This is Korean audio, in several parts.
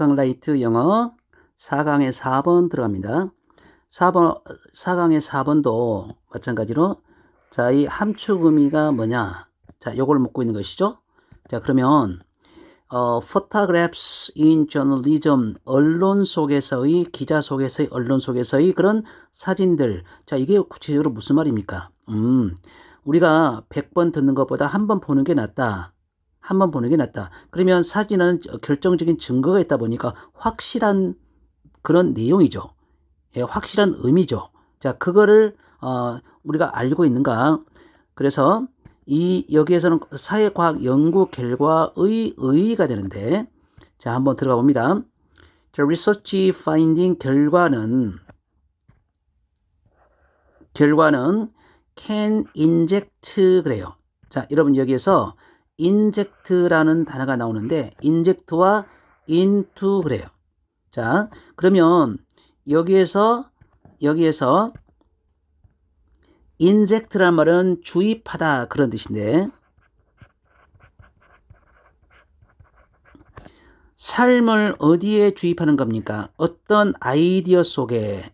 닥터라이트 영어 4강의 4번 들어갑니다. 4강의 4번도 마찬가지로 자, 이 함축 의미가 뭐냐? 자, 요걸 묻고 있는 것이죠. 자, 그러면 photographs in journalism, 언론 속에서의, 기자 속에서의, 언론 속에서의 그런 사진들. 자, 이게 구체적으로 무슨 말입니까? 우리가 100번 듣는 것보다 한 번 보는 게 낫다. 한 번 보는 게 낫다. 그러면 사진은 결정적인 증거가 있다 보니까 확실한 그런 내용이죠. 예, 확실한 의미죠. 자, 그거를 우리가 알고 있는가? 그래서 여기에서는 사회과학 연구 결과의 의의가 되는데, 자, 한번 들어가 봅니다. 자, research finding 결과는 can inject 그래요. 자, 여러분 여기에서 inject라는 단어가 나오는데 inject와 into 그래요. 자, 그러면 여기에서 inject란 말은 주입하다 그런 뜻인데, 삶을 어디에 주입하는 겁니까? 어떤 아이디어 속에.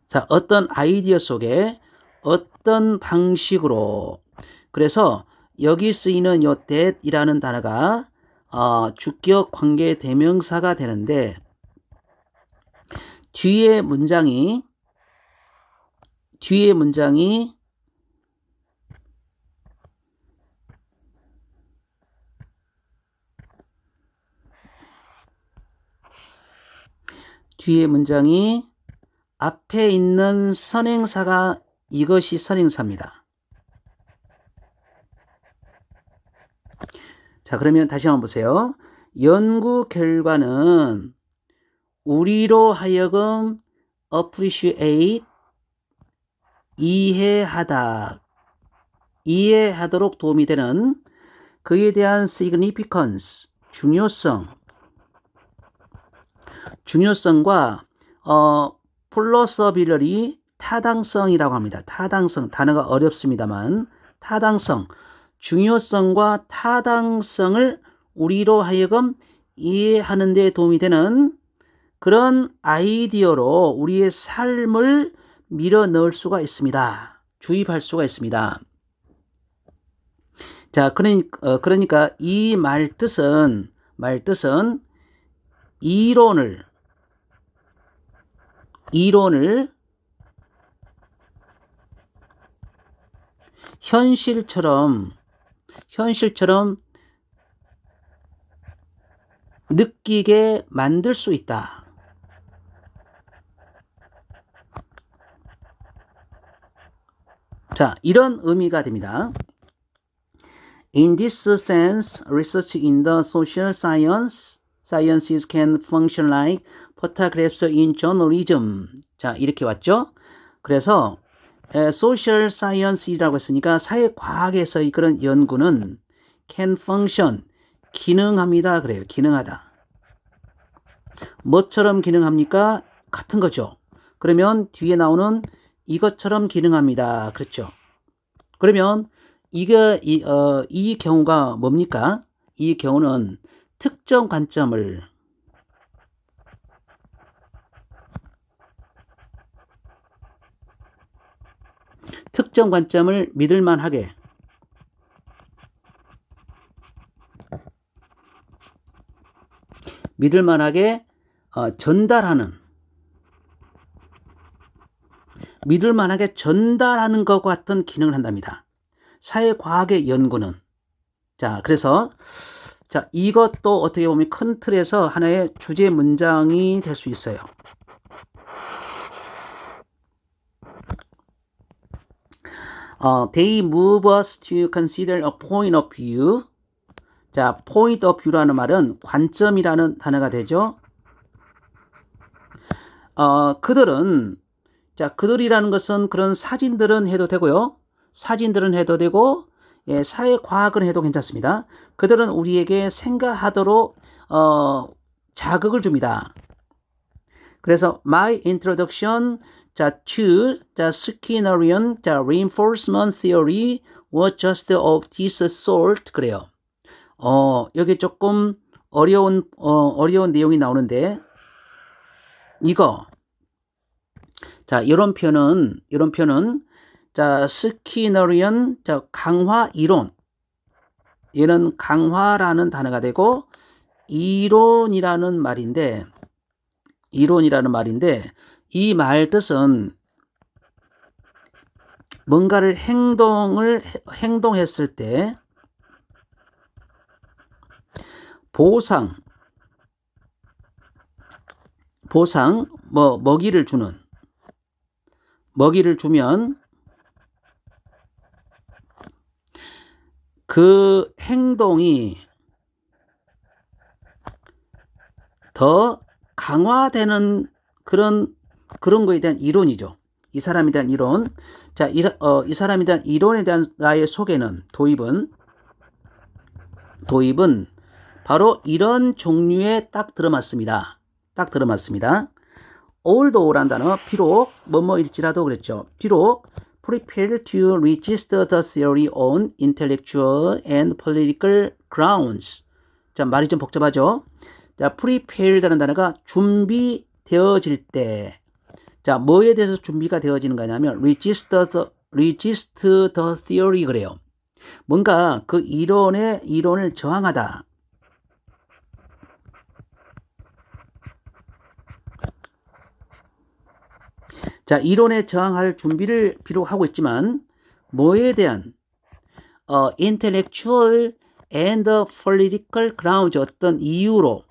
자, 어떤 아이디어 속에 어떤 방식으로. 그래서 여기 쓰이는 요 that이라는 단어가 주격 관계 대명사가 되는데, 뒤에 문장이 앞에 있는 선행사가 이것이 선행사입니다. 자, 그러면 다시 한번 보세요. 연구 결과는 우리로 하여금 appreciate, 이해하도록 도움이 되는 그에 대한 significance, 중요성과 plausibility, 타당성이라고 합니다. 타당성, 단어가 어렵습니다만 타당성, 중요성과 타당성을 우리로 하여금 이해하는 데 도움이 되는 그런 아이디어로 우리의 삶을 밀어 넣을 수가 있습니다. 주입할 수가 있습니다. 자, 그러니까 이 말뜻은 이론을 현실처럼 느끼게 만들 수 있다. 자, 이런 의미가 됩니다. In this sense, research in the social sciences can function like photographs in journalism. 자, 이렇게 왔죠? 그래서 social science라고 했으니까 사회과학에서의 그런 연구는 can function, 기능합니다. 그래요. 기능하다. 뭐처럼 기능합니까? 같은 거죠. 그러면 뒤에 나오는 이것처럼 기능합니다. 그렇죠. 그러면 이 경우가 뭡니까? 이 경우는 특정 관점을 믿을만하게 전달하는 것 같은 기능을 한답니다. 사회과학의 연구는. 자, 그래서 자, 이것도 어떻게 보면 큰 틀에서 하나의 주제 문장이 될 수 있어요. They move us to consider a point of view. 자, point of view라는 말은 관점이라는 단어가 되죠. 그들이라는 것은 그런 사진들은 해도 되고요. 예, 사회과학은 해도 괜찮습니다. 그들은 우리에게 생각하도록 자극을 줍니다. 그래서 my introduction to Skinnerian reinforcement theory was just of this sort. 그래요. 여기 조금 어려운 내용이 나오는데, 이거. 자, 이런 표현은, 자, 스키너리언, 강화 이론. 얘는 강화라는 단어가 되고, 이론이라는 말인데, 이 말 뜻은 뭔가를 행동했을 때, 보상, 먹이를 주면 그 행동이 더 강화되는 그런 거에 대한 이론이죠. 이 사람에 대한 이론. 자, 이 사람에 대한 이론에 대한 나의 소개는, 도입은 바로 이런 종류에 딱 들어맞습니다. although란 단어, 비록 뭐뭐일지라도 그랬죠. 비록 prepared to register the theory on intellectual and political grounds. 자, 말이 좀 복잡하죠. 자, prepared라는 단어가 준비되어질 때, 자, 뭐에 대해서 준비가 되어지는 거냐면 register the theory 그래요. 뭔가 그 이론을 저항하다. 자, 이론에 저항할 준비를 비록 하고 있지만 뭐에 대한 intellectual and political grounds, 어떤 이유로,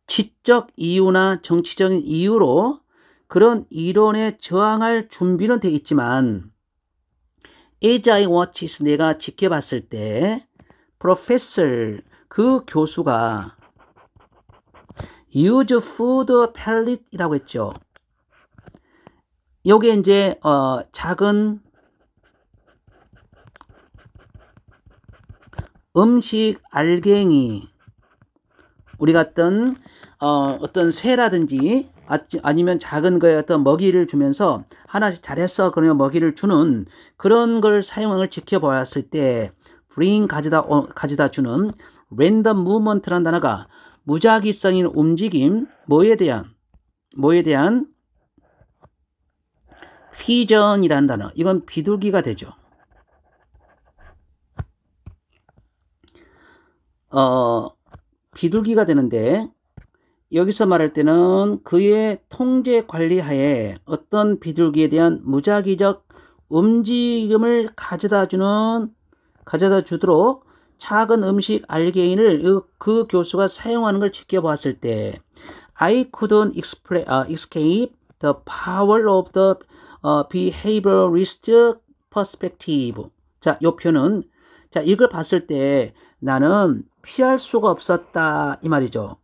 지적 이유나 정치적인 이유로 그런 이론에 저항할 준비는 돼 있지만, as I watch, 내가 지켜봤을 때, professor, 그 교수가 use food pellet이라고 했죠. 요게 이제 작은 음식 알갱이, 우리 같은 어떤 새라든지 아니면 작은 거에 어떤 먹이를 주면서 하나씩 잘했어 그러면 먹이를 주는 그런 걸 사용을 지켜보았을 때, bring 가져다 주는 random movement라는 단어가 무작위성인 움직임, 뭐에 대한 피전이라는 단어, 이건 비둘기가 되죠. 비둘기가 되는데, 여기서 말할 때는 그의 통제 관리하에 어떤 비둘기에 대한 무작위적 움직임을 가져다 주도록 작은 음식 알갱이를 그 교수가 사용하는 걸 지켜보았을 때, I couldn't escape the power of the behaviorist perspective. 자, 요 표현은, 자, 이걸 봤을 때 나는 피할 수가 없었다, 이 말이죠.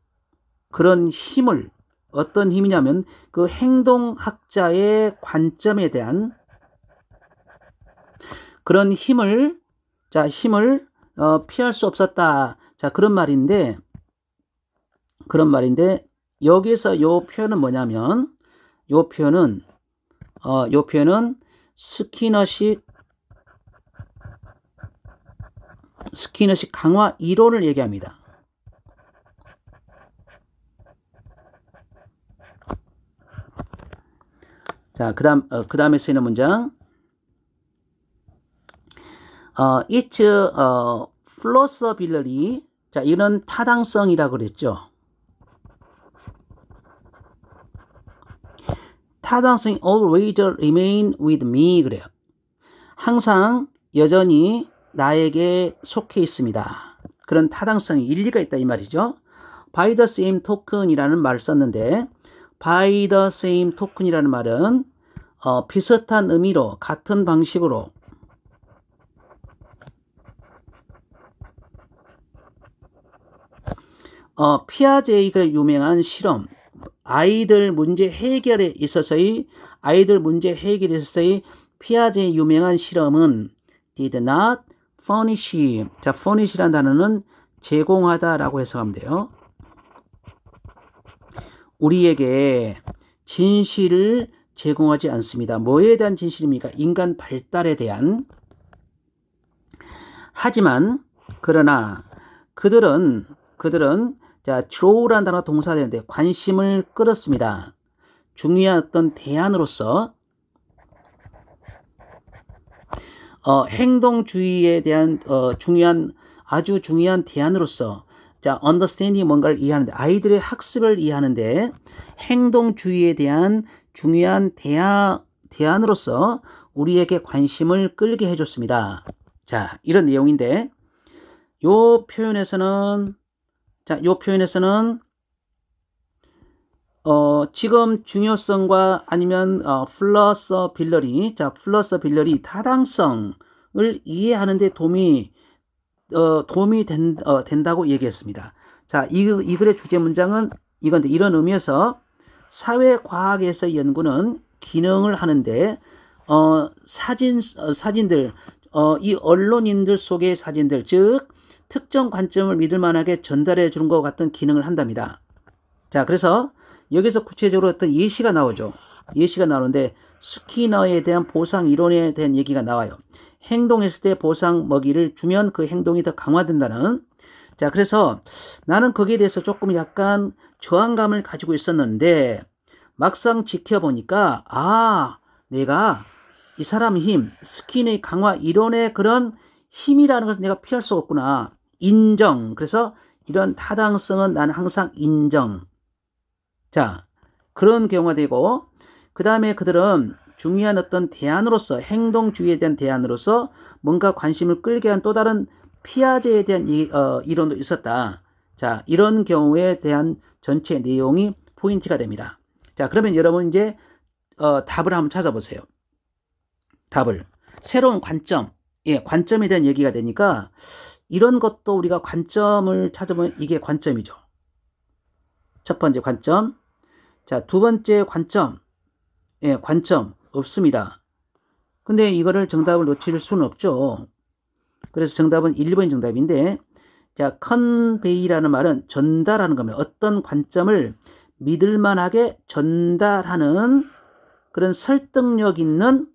그런 힘을, 어떤 힘이냐면 그 행동학자의 관점에 대한 그런 힘을 피할 수 없었다. 자, 그런 말인데 여기서 요 표현은 뭐냐면, 요 표현은 스키너식 강화 이론을 얘기합니다. 자, 그 다음에 쓰이는 문장. It's plausibility. 자, 이런 타당성이라고 그랬죠. 타당성이 always remain with me 그래요. 항상 여전히 나에게 속해 있습니다. 그런 타당성이, 일리가 있다 이 말이죠. by the same token이라는 말을 썼는데, by the same token이라는 말은 비슷한 의미로, 같은 방식으로, 피아제의 유명한 실험, 아이들 문제 해결에 있어서의 피아제의 유명한 실험은 did not furnish. 자, furnish라는 단어는 제공하다라고 해석하면 돼요. 우리에게 진실을 제공하지 않습니다. 뭐에 대한 진실입니까? 인간 발달에 대한. 하지만 그러나 그들은 자, draw라는 단어가 동사가 되는데 관심을 끌었습니다. 중요한 어떤 대안으로서 행동주의에 대한 아주 중요한 대안으로서 자, understanding 뭔가를 이해하는데 아이들의 학습을 이해하는데 행동주의에 대한 중요한 대안으로서 우리에게 관심을 끌게 해줬습니다. 자, 이런 내용인데 요 표현에서는 지금 중요성과 아니면 플러서빌러리, 자, 플러서빌러리 타당성을 이해하는 데 도움이 된다고 얘기했습니다. 자, 이 글의 주제 문장은 이건데 이런 의미에서 사회과학에서 연구는 기능을 하는데 사진들 이 언론인들 속의 사진들 즉 특정 관점을 믿을만하게 전달해 주는 것 같은 기능을 한답니다. 자, 그래서 여기서 구체적으로 어떤 예시가 나오죠. 예시가 나오는데 스키너에 대한 보상 이론에 대한 얘기가 나와요. 행동했을 때 보상 먹이를 주면 그 행동이 더 강화된다는. 자, 그래서 나는 거기에 대해서 조금 약간 저항감을 가지고 있었는데 막상 지켜보니까 내가 이 사람의 힘, 스키너의 강화 이론의 그런 힘이라는 것은 내가 피할 수 없구나. 인정. 그래서 이런 타당성은 나는 항상 인정. 자, 그런 경우가 되고 그 다음에 그들은 중요한 어떤 대안으로서 행동주의에 대한 대안으로서 뭔가 관심을 끌게 한 또 다른 피아제에 대한 이론도 있었다. 자, 이런 경우에 대한 전체 내용이 포인트가 됩니다. 자, 그러면 여러분 이제 답을 한번 찾아보세요. 답을 새로운 관점, 관점에 대한 얘기가 되니까 이런 것도 우리가 관점을 찾아보면 이게 관점이죠. 첫 번째 관점. 자, 두 번째 관점. 관점 없습니다. 근데 이거를 정답을 놓칠 수는 없죠. 그래서 정답은 1번이 정답인데 자, 컨베이라는 말은 전달하는 겁니다. 어떤 관점을 믿을만하게 전달하는 그런 설득력 있는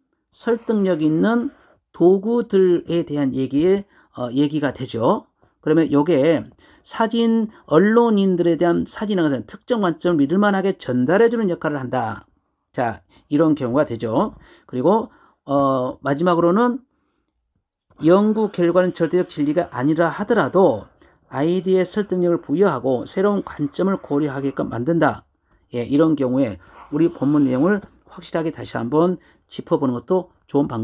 도구들에 대한 얘기가 되죠. 그러면 요게 언론인들에 대한 사진은 것은 특정 관점을 믿을만하게 전달해주는 역할을 한다. 자, 이런 경우가 되죠. 그리고 마지막으로는 연구 결과는 절대적 진리가 아니라 하더라도 아이디어에 설득력을 부여하고 새로운 관점을 고려하게끔 만든다. 이런 경우에 우리 본문 내용을 확실하게 다시 한번 짚어보는 것도 좋은 방법.